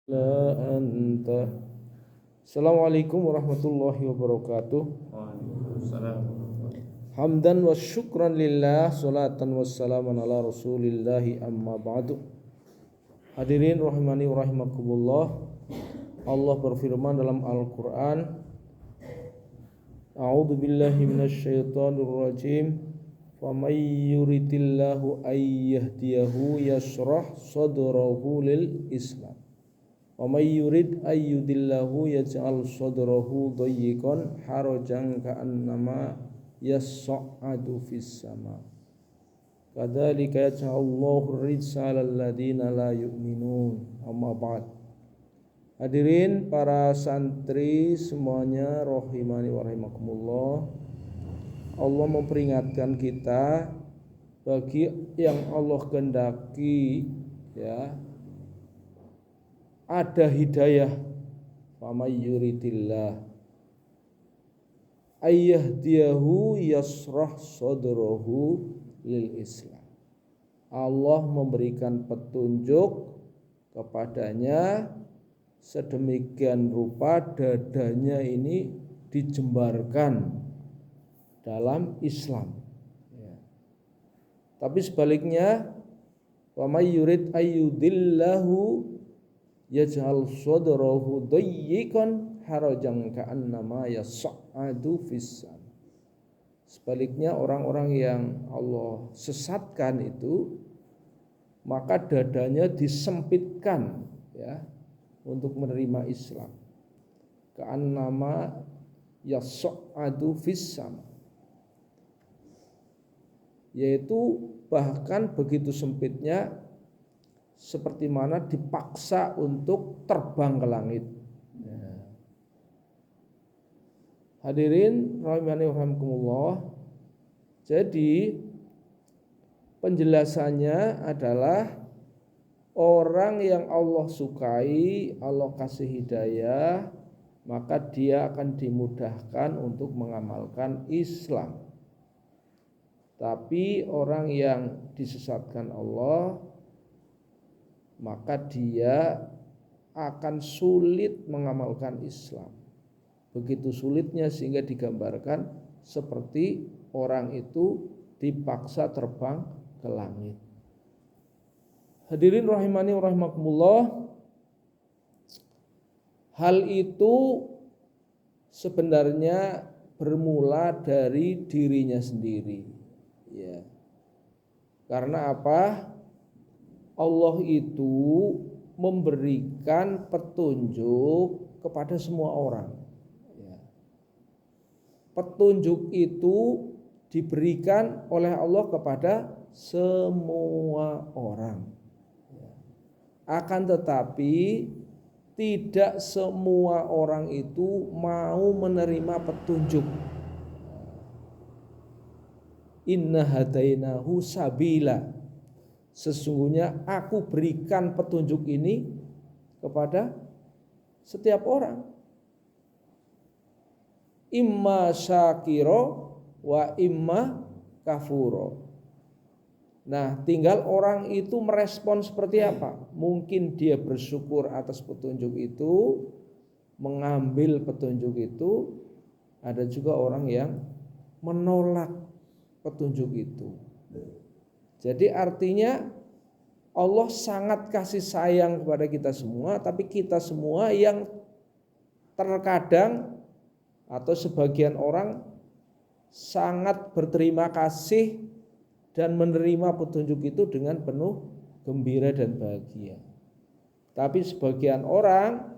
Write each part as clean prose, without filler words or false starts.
La anta. Assalamualaikum warahmatullahi wabarakatuh. Waalaikumsalam. Hamdan wa syukran lillah, salatan wassalaman ala rasulillahi amma ba'du. Hadirin rahimani wa rahimakumullah. Allah berfirman dalam Al-Quran, A'udzu billahi minasyaitonir rajim. Faman yuridillahu ayyahdiyahu yashrah sadrahu lil Islam. Wa may yurid ayyudillahu yaj'al sadrahu dayyiqan harajan ka'annama yas'adu fis sama. Kadzalika yaj'alullahu rijsa 'alal ladzina la yu'minun. Amma ba'd. Hadirin para santri semuanya rahimani wa rahimakumullah. Allah memperingatkan kita bagi yang Allah kehendaki ya ada hidayah, famay yuridillah ayyahdiyahu yasrah sadrahu lil Islam. Allah memberikan petunjuk kepadanya sedemikian rupa dadanya ini dijembarkan dalam Islam ya. Tapi sebaliknya, famay yurid ayyudillahu yaj'al sadrahu dayyiqan harajan ka'annama yas'adu fis sama. Sebaliknya orang-orang yang Allah sesatkan itu maka dadanya disempitkan ya untuk menerima Islam. Ka'annama yas'adu fis sama. Yaitu bahkan begitu sempitnya seperti mana dipaksa untuk terbang ke langit. Ya. Hadirin rahimani wa rahimakumullah. Jadi penjelasannya adalah orang yang Allah sukai, Allah kasih hidayah, maka dia akan dimudahkan untuk mengamalkan Islam. Tapi orang yang disesatkan Allah, maka dia akan sulit mengamalkan Islam. Begitu sulitnya sehingga digambarkan seperti orang itu dipaksa terbang ke langit. Hadirin rahimani wa rahimakumullah. Hal itu sebenarnya bermula dari dirinya sendiri. Ya. Karena apa? Allah itu memberikan petunjuk kepada semua orang. Petunjuk itu diberikan oleh Allah kepada semua orang. Akan tetapi tidak semua orang itu mau menerima petunjuk. Inna hadainahu sabila. Sesungguhnya aku berikan petunjuk ini kepada setiap orang. Imma syakiro wa imma kafuro. Nah, tinggal orang itu merespon seperti apa. Mungkin dia bersyukur atas petunjuk itu, mengambil petunjuk itu. Ada juga orang yang menolak petunjuk itu. Jadi artinya Allah sangat kasih sayang kepada kita semua, tapi kita semua yang terkadang atau sebagian orang sangat berterima kasih dan menerima petunjuk itu dengan penuh gembira dan bahagia. Tapi sebagian orang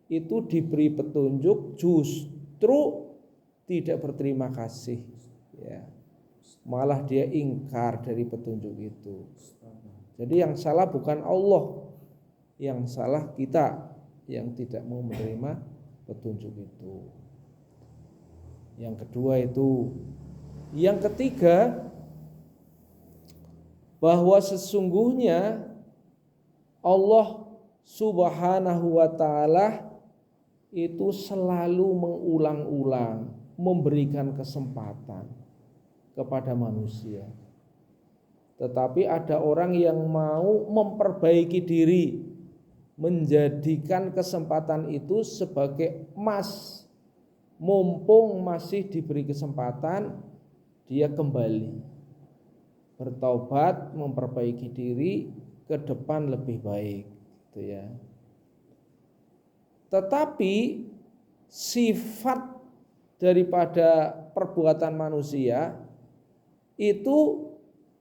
itu diberi petunjuk justru tidak berterima kasih ya. Malah dia ingkar dari petunjuk itu. Jadi yang salah bukan Allah, yang salah kita yang tidak mau menerima petunjuk itu. Yang kedua itu. Yang ketiga, bahwa sesungguhnya Allah Subhanahu wa ta'ala itu selalu mengulang-ulang memberikan kesempatan kepada manusia. Tetapi ada orang yang mau memperbaiki diri, menjadikan kesempatan itu sebagai emas. Mumpung masih diberi kesempatan, dia kembali bertaubat, memperbaiki diri ke depan lebih baik, gitu ya. Tetapi sifat daripada perbuatan manusia itu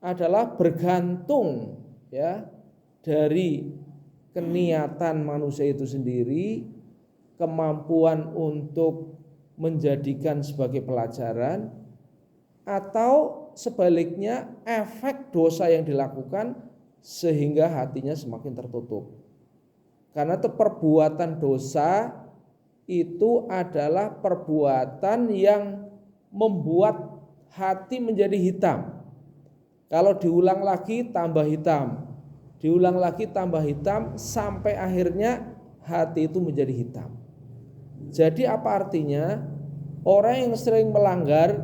adalah bergantung ya dari keniatan manusia itu sendiri, kemampuan untuk menjadikan sebagai pelajaran, atau sebaliknya efek dosa yang dilakukan sehingga hatinya semakin tertutup. Karena itu perbuatan dosa itu adalah perbuatan yang membuat hati menjadi hitam. Kalau diulang lagi tambah hitam, diulang lagi tambah hitam, sampai akhirnya hati itu menjadi hitam. Jadi apa artinya? Orang yang sering melanggar,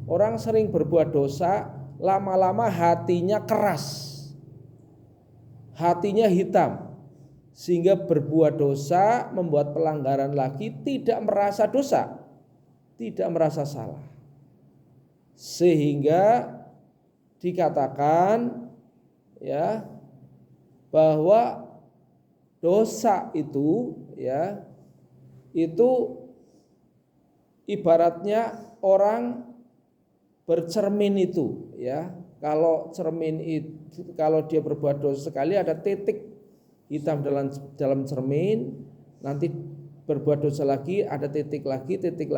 orang sering berbuat dosa, lama-lama hatinya keras, hatinya hitam, sehingga berbuat dosa, membuat pelanggaran lagi, tidak merasa dosa, tidak merasa salah. Sehingga dikatakan ya bahwa dosa itu ya itu ibaratnya orang bercermin itu ya. Kalau cermin itu, kalau dia berbuat dosa sekali, ada titik hitam dalam cermin, nanti berbuat dosa lagi, ada titik lagi, titik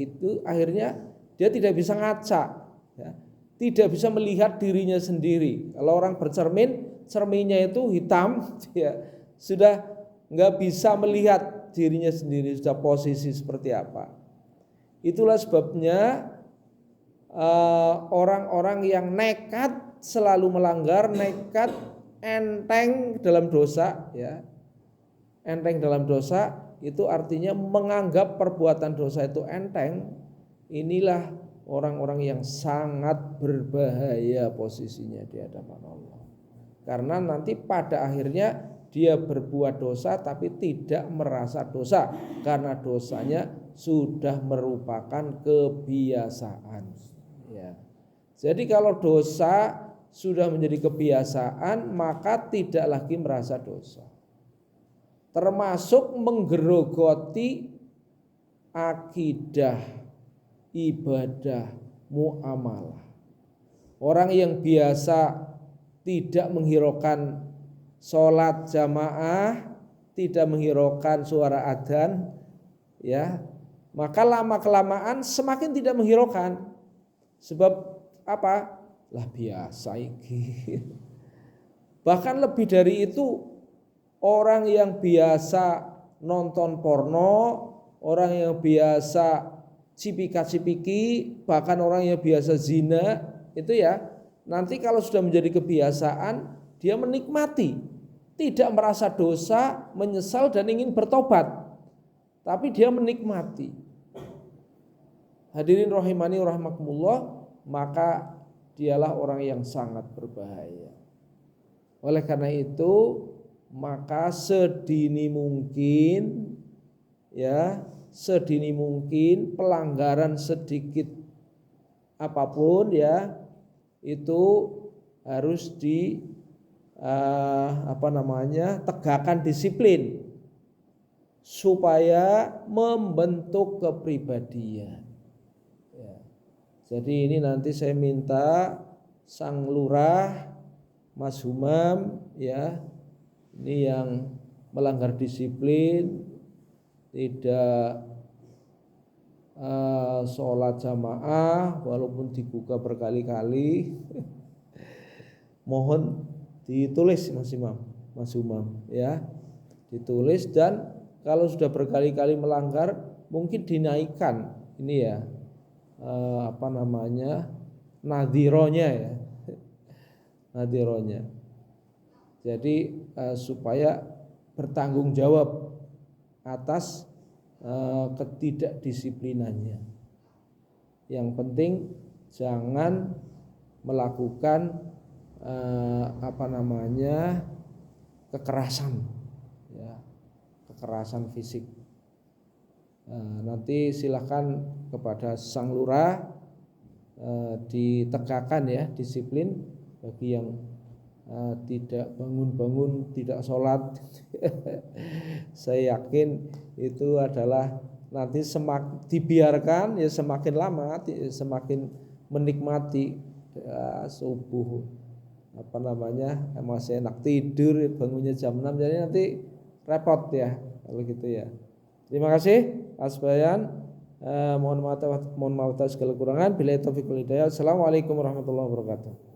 itu, akhirnya dia tidak bisa ngaca ya. Tidak bisa melihat dirinya sendiri. Kalau orang bercermin, cerminnya itu hitam ya, sudah nggak bisa melihat dirinya sendiri, sudah posisi seperti apa. Itulah sebabnya orang-orang yang nekat selalu melanggar, nekat enteng dalam dosa ya. Enteng dalam dosa itu artinya menganggap perbuatan dosa itu enteng. Inilah orang-orang yang sangat berbahaya posisinya di hadapan Allah. Karena nanti pada akhirnya dia berbuat dosa tapi tidak merasa dosa, karena dosanya sudah merupakan kebiasaan ya. Jadi kalau dosa sudah menjadi kebiasaan, maka tidak lagi merasa dosa. Termasuk menggerogoti akidah, ibadah, muamalah. Orang yang biasa tidak menghiraukan sholat jamaah, tidak menghiraukan suara adzan, ya, maka lama-kelamaan semakin tidak menghiraukan. Sebab apa? Lah biasa iki. Bahkan lebih dari itu, orang yang biasa nonton porno, orang yang biasa cipika-cipiki, bahkan orang yang biasa zina, itu ya, nanti kalau sudah menjadi kebiasaan, dia menikmati, tidak merasa dosa, menyesal dan ingin bertobat, tapi dia menikmati. Hadirin rahimani rahimakumullah, maka dialah orang yang sangat berbahaya. Oleh karena itu, maka sedini mungkin ya, sedini mungkin pelanggaran sedikit apapun ya, itu harus tegakkan disiplin supaya membentuk kepribadian ya. Jadi ini nanti saya minta Sang Lurah, Mas Humam ya, ini yang melanggar disiplin, tidak sholat jamaah walaupun dibuka berkali-kali, mohon ditulis Mas Humam ya, ditulis, dan kalau sudah berkali-kali melanggar mungkin dinaikkan ini ya nadhironya ya, nadhironya. Jadi supaya bertanggung jawab atas ketidakdisiplinannya. Yang penting jangan melakukan kekerasan ya, kekerasan fisik. Nanti silakan kepada sang lurah ditegakkan ya disiplin bagi yang tidak bangun-bangun, tidak sholat. Saya yakin itu adalah nanti semakin dibiarkan ya semakin lama semakin menikmati subuh masih enak tidur bangunnya jam 6, jadi nanti repot ya kalau gitu ya. Terima kasih atas bayan. Mohon maaf atas segala kurangan. Billahi taufiq wal hidayah. Assalamualaikum warahmatullahi wabarakatuh.